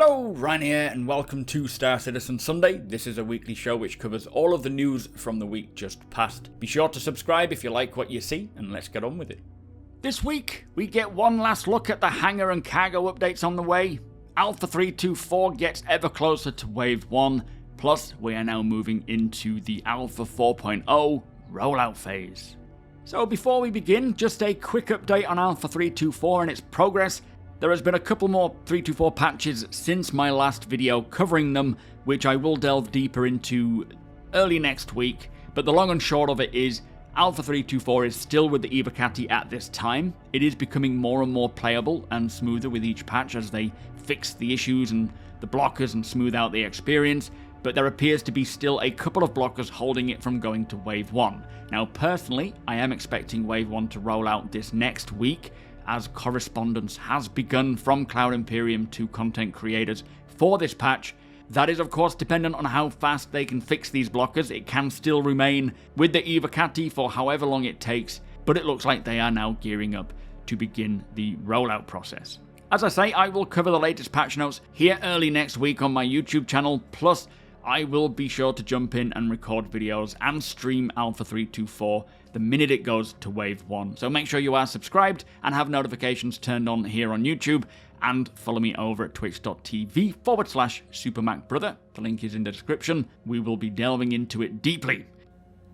Hello, Ryan here, and welcome to Star Citizen Sunday. This is a weekly show which covers all of the news from the week just past. Be sure to subscribe if you like what you see, and let's get on with it. This week, we get one last look at the hangar and cargo updates on the way. Alpha 3.24 gets ever closer to Wave 1, plus we are now moving into the Alpha 4.0 rollout phase. So before we begin, just a quick update on Alpha 3.24 and its progress. There has been a couple more 3.24 patches since my last video covering them, which I will delve deeper into early next week, but the long and short of it is Alpha 3.24 is still with the Evocati at this time. It is becoming more and more playable and smoother with each patch as they fix the issues and the blockers and smooth out the experience, but there appears to be still a couple of blockers holding it from going to Wave 1. Now personally, I am expecting Wave 1 to roll out this next week, as correspondence has begun from Cloud Imperium to content creators for this patch. That is of course dependent on how fast they can fix these blockers. It can still remain with the Evocati for however long it takes, but it looks like they are now gearing up to begin the rollout process. As I say, I will cover the latest patch notes here early next week on my YouTube channel, plus I will be sure to jump in and record videos and stream Alpha 3.24 the minute it goes to Wave 1. So make sure you are subscribed and have notifications turned on here on YouTube, and follow me over at twitch.tv/SuperMacBrother. The link is in the description. We will be delving into it deeply.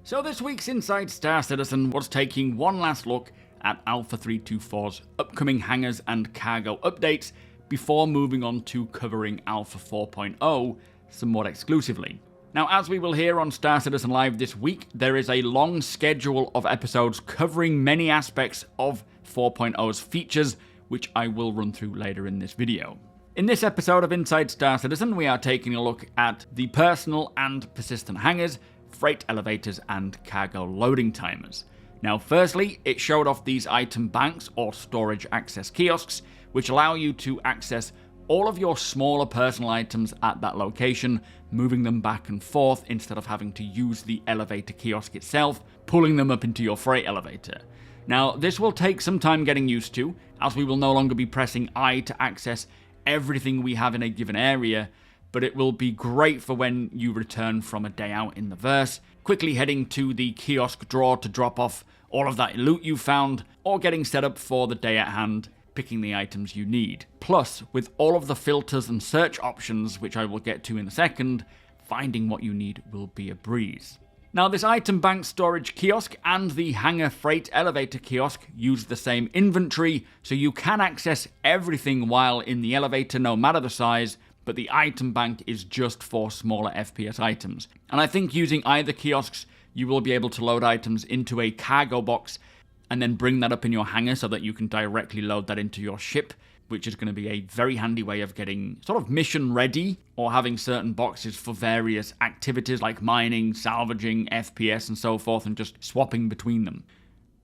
So this week's Inside Star Citizen was taking one last look at Alpha 3.24's upcoming hangars and cargo updates before moving on to covering Alpha 4.0 somewhat exclusively. Now, as we will hear on Star Citizen Live this week, there is a long schedule of episodes covering many aspects of 4.0's features, which I will run through later in this video. In this episode of Inside Star Citizen, we are taking a look at the personal and persistent hangars, freight elevators, and cargo loading timers. Now, firstly, it showed off these item banks or storage access kiosks, which allow you to access all of your smaller personal items at that location, moving them back and forth instead of having to use the elevator kiosk itself, pulling them up into your freight elevator. Now, this will take some time getting used to, as we will no longer be pressing I to access everything we have in a given area, but it will be great for when you return from a day out in the verse, quickly heading to the kiosk drawer to drop off all of that loot you found, or getting set up for the day at hand, picking the items you need. Plus, with all of the filters and search options, which I will get to in a second, finding what you need will be a breeze. Now, this item bank storage kiosk and the hangar freight elevator kiosk use the same inventory, so you can access everything while in the elevator no matter the size, but the item bank is just for smaller FPS items. And I think using either kiosks, you will be able to load items into a cargo box and then bring that up in your hangar so that you can directly load that into your ship, which is going to be a very handy way of getting sort of mission ready or having certain boxes for various activities like mining, salvaging, FPS and so forth, and just swapping between them.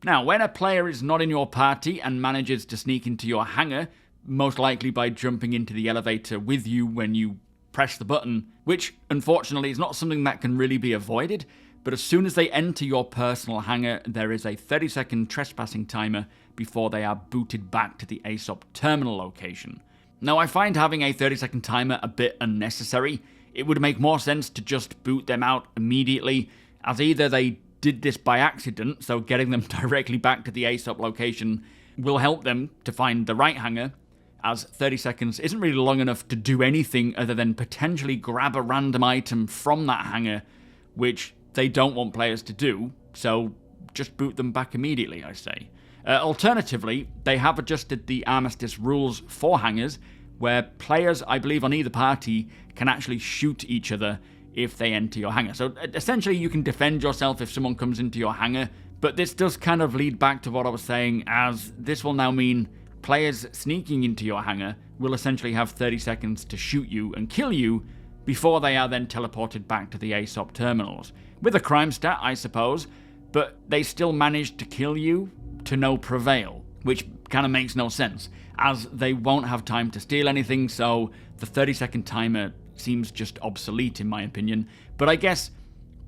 Now, when a player is not in your party and manages to sneak into your hangar, most likely by jumping into the elevator with you when you press the button, which unfortunately is not something that can really be avoided, but as soon as they enter your personal hangar, there is a 30-second trespassing timer before they are booted back to the ASOP terminal location. Now, I find having a 30-second timer a bit unnecessary. It would make more sense to just boot them out immediately, as either they did this by accident, so getting them directly back to the ASOP location will help them to find the right hangar, as 30 seconds isn't really long enough to do anything other than potentially grab a random item from that hangar, which they don't want players to do, so just boot them back immediately, I say. Alternatively, they have adjusted the armistice rules for hangars, where players, I believe on either party, can actually shoot each other if they enter your hangar. So essentially you can defend yourself if someone comes into your hangar, but this does kind of lead back to what I was saying, as this will now mean players sneaking into your hangar will essentially have 30 seconds to shoot you and kill you before they are then teleported back to the ASOP terminals. With a crime stat, I suppose, but they still managed to kill you to no prevail, which kind of makes no sense, as they won't have time to steal anything, so the 30-second timer seems just obsolete in my opinion. But I guess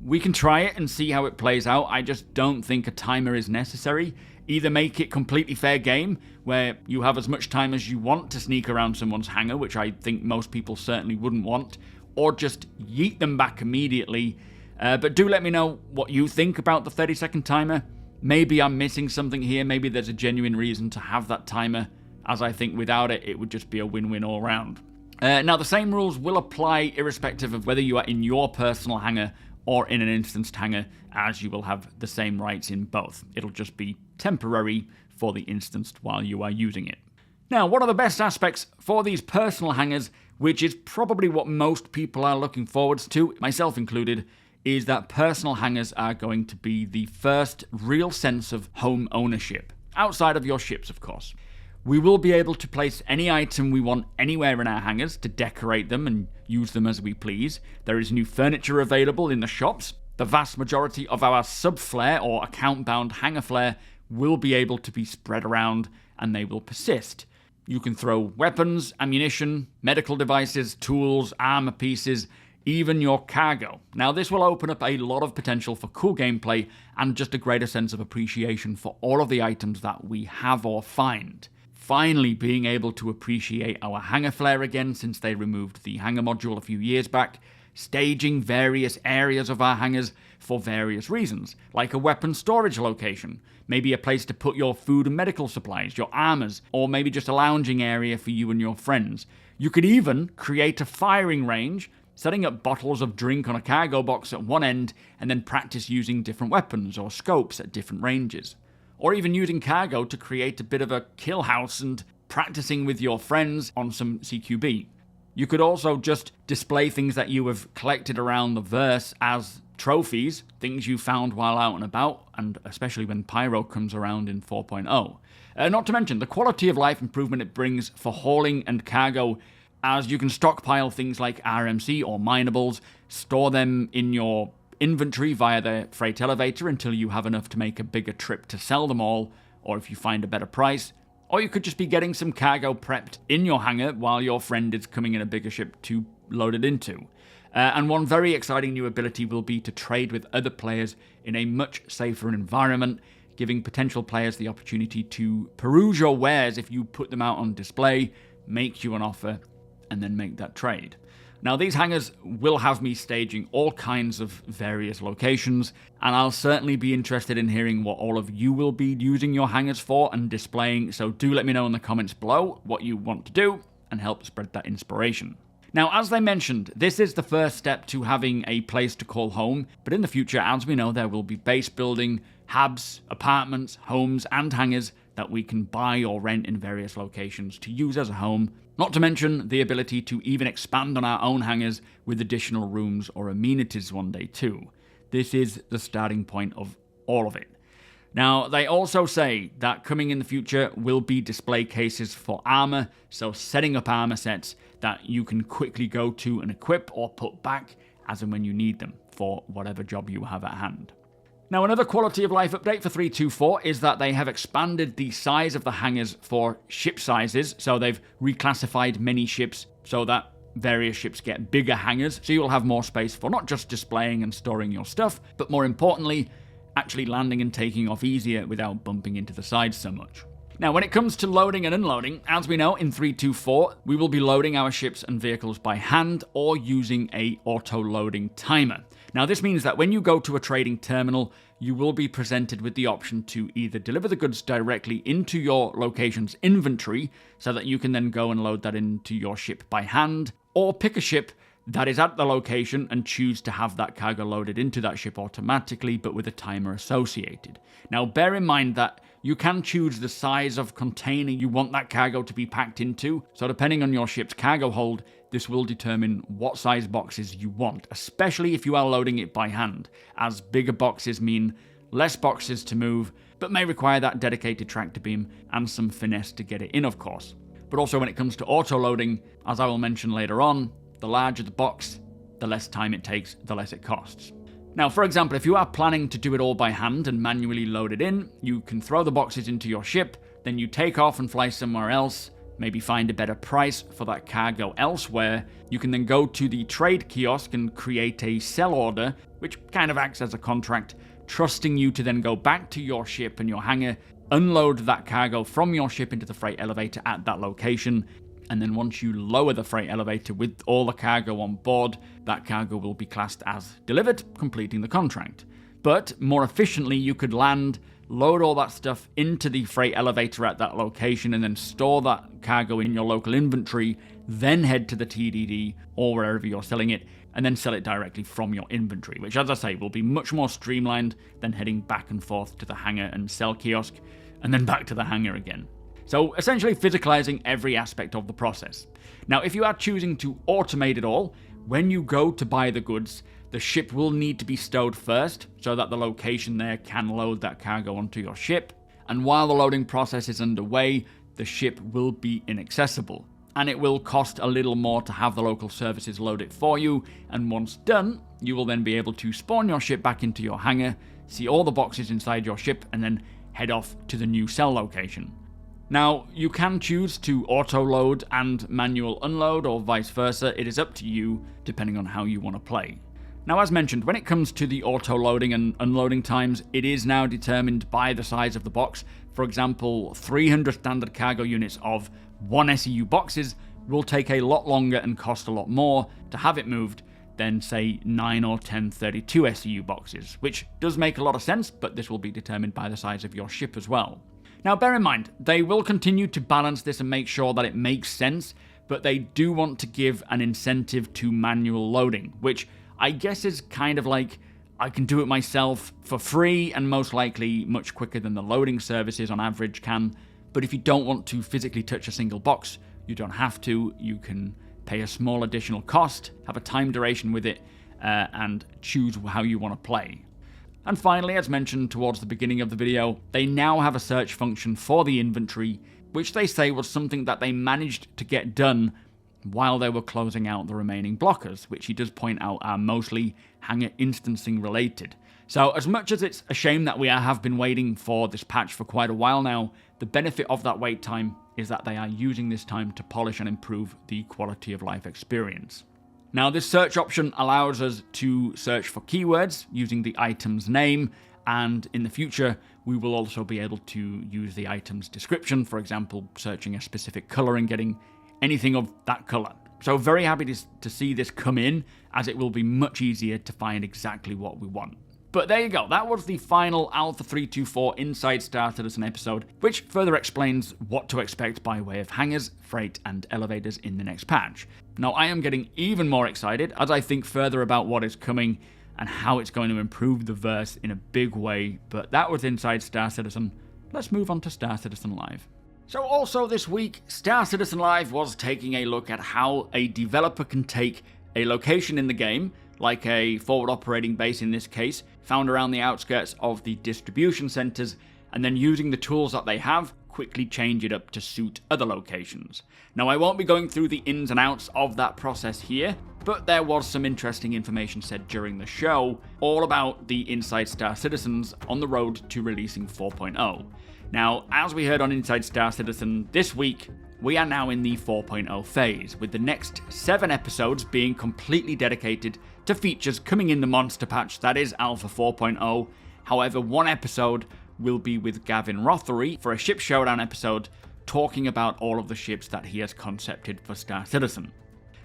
We can try it and see how it plays out. I just don't think a timer is necessary. Either make it completely fair game, where you have as much time as you want to sneak around someone's hangar, which I think most people certainly wouldn't want, or just yeet them back immediately. But do let me know what you think about the 30-second timer. Maybe I'm missing something here. Maybe there's a genuine reason to have that timer, as I think without it, it would just be a win-win all round. Now, the same rules will apply irrespective of whether you are in your personal hangar or in an instanced hangar, as you will have the same rights in both. It'll just be temporary for the instanced while you are using it. Now, one of the best aspects for these personal hangars, which is probably what most people are looking forwards to, myself included, is that personal hangars are going to be the first real sense of home ownership, outside of your ships, of course. We will be able to place any item we want anywhere in our hangars to decorate them and use them as we please. There is new furniture available in the shops. The vast majority of our sub-flare or account-bound hangar flare will be able to be spread around, and they will persist. You can throw weapons, ammunition, medical devices, tools, armor pieces, even your cargo. Now, this will open up a lot of potential for cool gameplay and just a greater sense of appreciation for all of the items that we have or find. Finally being able to appreciate our hangar flare again since they removed the hangar module a few years back, staging various areas of our hangars for various reasons, like a weapon storage location, maybe a place to put your food and medical supplies, your armors, or maybe just a lounging area for you and your friends. You could even create a firing range, setting up bottles of drink on a cargo box at one end, and then practice using different weapons or scopes at different ranges. Or even using cargo to create a bit of a kill house and practicing with your friends on some CQB. You could also just display things that you have collected around the verse as trophies, things you found while out and about, and especially when Pyro comes around in 4.0. Not to mention the quality of life improvement it brings for hauling and cargo, as you can stockpile things like RMC or minables, store them in your inventory via the freight elevator until you have enough to make a bigger trip to sell them all, or if you find a better price. Or you could just be getting some cargo prepped in your hangar while your friend is coming in a bigger ship to load it into. And one very exciting new ability will be to trade with other players in a much safer environment, giving potential players the opportunity to peruse your wares if you put them out on display, make you an offer, and then make that trade. Now, these hangars will have me staging all kinds of various locations, and I'll certainly be interested in hearing what all of you will be using your hangars for and displaying, so do let me know in the comments below what you want to do and help spread that inspiration. Now, as they mentioned, this is the first step to having a place to call home, but in the future, as we know, there will be base building, habs, apartments, homes, and hangars that we can buy or rent in various locations to use as a home, not to mention the ability to even expand on our own hangars with additional rooms or amenities one day too. This is the starting point of all of it. Now, they also say that coming in the future will be display cases for armor, so setting up armor sets that you can quickly go to and equip or put back as and when you need them for whatever job you have at hand. Now, another quality of life update for 3.24 is that they have expanded the size of the hangars for ship sizes, so they've reclassified many ships so that various ships get bigger hangars, so you'll have more space for not just displaying and storing your stuff, but more importantly, actually landing and taking off easier without bumping into the sides so much. Now, when it comes to loading and unloading, as we know in 3.24, we will be loading our ships and vehicles by hand or using a auto-loading timer. Now, this means that when you go to a trading terminal, you will be presented with the option to either deliver the goods directly into your location's inventory, so that you can then go and load that into your ship by hand, or pick a ship that is at the location and choose to have that cargo loaded into that ship automatically, but with a timer associated. Now, bear in mind that you can choose the size of container you want that cargo to be packed into, so depending on your ship's cargo hold, this will determine what size boxes you want, especially if you are loading it by hand, as bigger boxes mean less boxes to move, but may require that dedicated tractor beam and some finesse to get it in, of course. But also when it comes to auto-loading, as I will mention later on, the larger the box, the less time it takes, the less it costs. Now, for example, if you are planning to do it all by hand and manually load it in, you can throw the boxes into your ship, then you take off and fly somewhere else, maybe find a better price for that cargo elsewhere, you can then go to the trade kiosk and create a sell order, which kind of acts as a contract, trusting you to then go back to your ship and your hangar, unload that cargo from your ship into the freight elevator at that location, and then once you lower the freight elevator with all the cargo on board, that cargo will be classed as delivered, completing the contract. But more efficiently, you could land, load all that stuff into the freight elevator at that location, and then store that cargo in your local inventory, then head to the TDD or wherever you're selling it, and then sell it directly from your inventory, which, as I say, will be much more streamlined than heading back and forth to the hangar and sell kiosk, and then back to the hangar again. So essentially physicalizing every aspect of the process. Now, if you are choosing to automate it all, when you go to buy the goods, the ship will need to be stowed first so that the location there can load that cargo onto your ship. And while the loading process is underway, the ship will be inaccessible. And it will cost a little more to have the local services load it for you. And once done, you will then be able to spawn your ship back into your hangar, see all the boxes inside your ship, and then head off to the new sell location. Now, you can choose to auto-load and manual unload, or vice versa. It is up to you, depending on how you want to play. Now, as mentioned, when it comes to the auto-loading and unloading times, it is now determined by the size of the box. For example, 300 standard cargo units of 1 SEU boxes will take a lot longer and cost a lot more to have it moved than, say, 9 or 10 32 SEU boxes, which does make a lot of sense, but this will be determined by the size of your ship as well. Now, bear in mind, they will continue to balance this and make sure that it makes sense, but they do want to give an incentive to manual loading, which I guess is kind of like, I can do it myself for free and most likely much quicker than the loading services on average can, but if you don't want to physically touch a single box, you don't have to. You can pay a small additional cost, have a time duration with it, and choose how you want to play. And finally, as mentioned towards the beginning of the video, they now have a search function for the inventory, which they say was something that they managed to get done while they were closing out the remaining blockers, which he does point out are mostly hangar instancing related. So as much as it's a shame that we have been waiting for this patch for quite a while now, the benefit of that wait time is that they are using this time to polish and improve the quality of life experience. Now, this search option allows us to search for keywords using the item's name, and in the future, we will also be able to use the item's description, for example, searching a specific color and getting anything of that color. So very happy to see this come in, as it will be much easier to find exactly what we want. But there you go, that was the final Alpha 3.24 Inside Star Citizen episode, which further explains what to expect by way of hangars, freight, and elevators in the next patch. Now, I am getting even more excited as I think further about what is coming and how it's going to improve the verse in a big way, but that was Inside Star Citizen. Let's move on to Star Citizen Live. So also this week, Star Citizen Live was taking a look at how a developer can take a location in the game, like a forward operating base in this case, found around the outskirts of the distribution centers, and then using the tools that they have, quickly change it up to suit other locations. Now, I won't be going through the ins and outs of that process here, but there was some interesting information said during the show, all about the Inside Star Citizens on the road to releasing 4.0. Now, as we heard on Inside Star Citizen this week, we are now in the 4.0 phase, with the next 7 episodes being completely dedicated to features coming in the monster patch that is Alpha 4.0. However, one episode will be with Gavin Rothery for a ship showdown episode, talking about all of the ships that he has concepted for Star Citizen.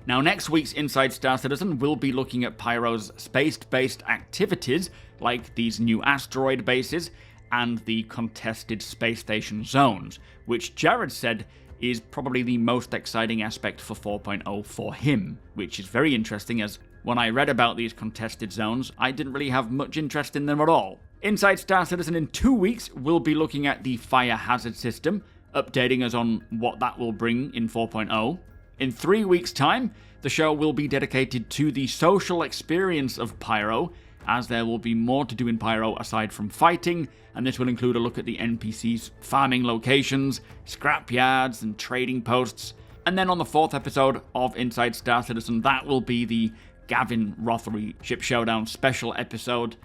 Now, next week's Inside Star Citizen will be looking at Pyro's space-based activities, like these new asteroid bases and the contested space station zones, which Jared said is probably the most exciting aspect for 4.0 for him, which is very interesting, as when I read about these contested zones, I didn't really have much interest in them at all. Inside Star Citizen in 2 weeks, we'll be looking at the fire hazard system, updating us on what that will bring in 4.0. In 3 weeks' time, the show will be dedicated to the social experience of Pyro, as there will be more to do in Pyro aside from fighting, and this will include a look at the NPCs' farming locations, scrapyards, and trading posts. And then on the 4th episode of Inside Star Citizen, that will be the Gavin Rothery Ship Showdown special episode.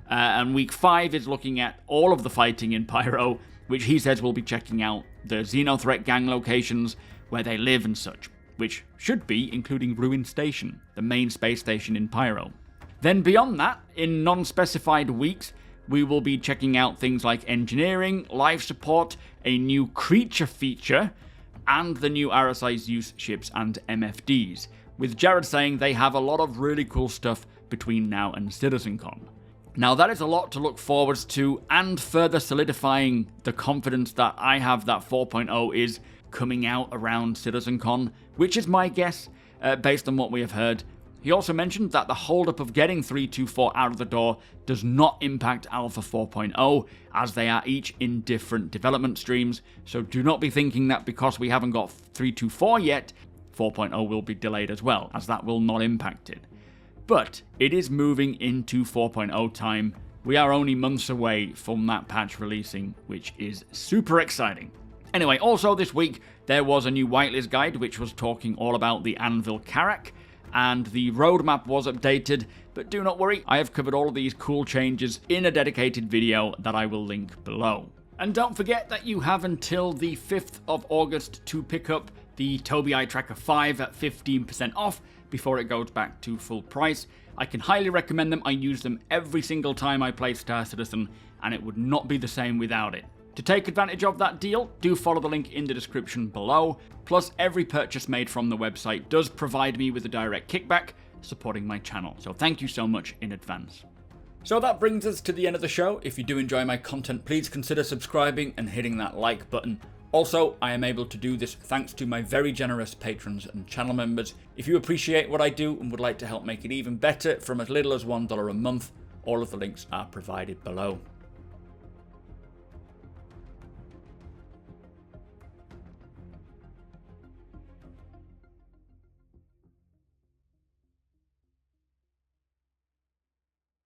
And week 5 is looking at all of the fighting in Pyro, which he says will be checking out the Xenothreat gang locations, where they live and such, which should be including Ruin Station, the main space station in Pyro. Then beyond that, in non-specified weeks, we will be checking out things like engineering, life support, a new creature feature, and the new RSI Zeus ships and MFDs, with Jared saying they have a lot of really cool stuff between now and CitizenCon. Now that is a lot to look forward to, and further solidifying the confidence that I have that 4.0 is coming out around CitizenCon, which is my guess, based on what we have heard. He also mentioned that the holdup of getting 3.24 out of the door does not impact Alpha 4.0, as they are each in different development streams, so do not be thinking that because we haven't got 3.24 yet, 4.0 will be delayed as well, as that will not impact it. But it is moving into 4.0 time. We are only months away from that patch releasing, which is super exciting. Anyway, also this week, there was a new whitelist guide which was talking all about the Anvil Carrack, and the roadmap was updated, but do not worry, I have covered all of these cool changes in a dedicated video that I will link below. And don't forget that you have until the 5th of August to pick up the TOBII Tracker 5 at 15% off before it goes back to full price. I can highly recommend them. I use them every single time I play Star Citizen, and it would not be the same without it. To take advantage of that deal, do follow the link in the description below. Plus, every purchase made from the website does provide me with a direct kickback, supporting my channel. So thank you so much in advance. So that brings us to the end of the show. If you do enjoy my content, please consider subscribing and hitting that like button. Also, I am able to do this thanks to my very generous patrons and channel members. If you appreciate what I do and would like to help make it even better from as little as $1 a month, all of the links are provided below.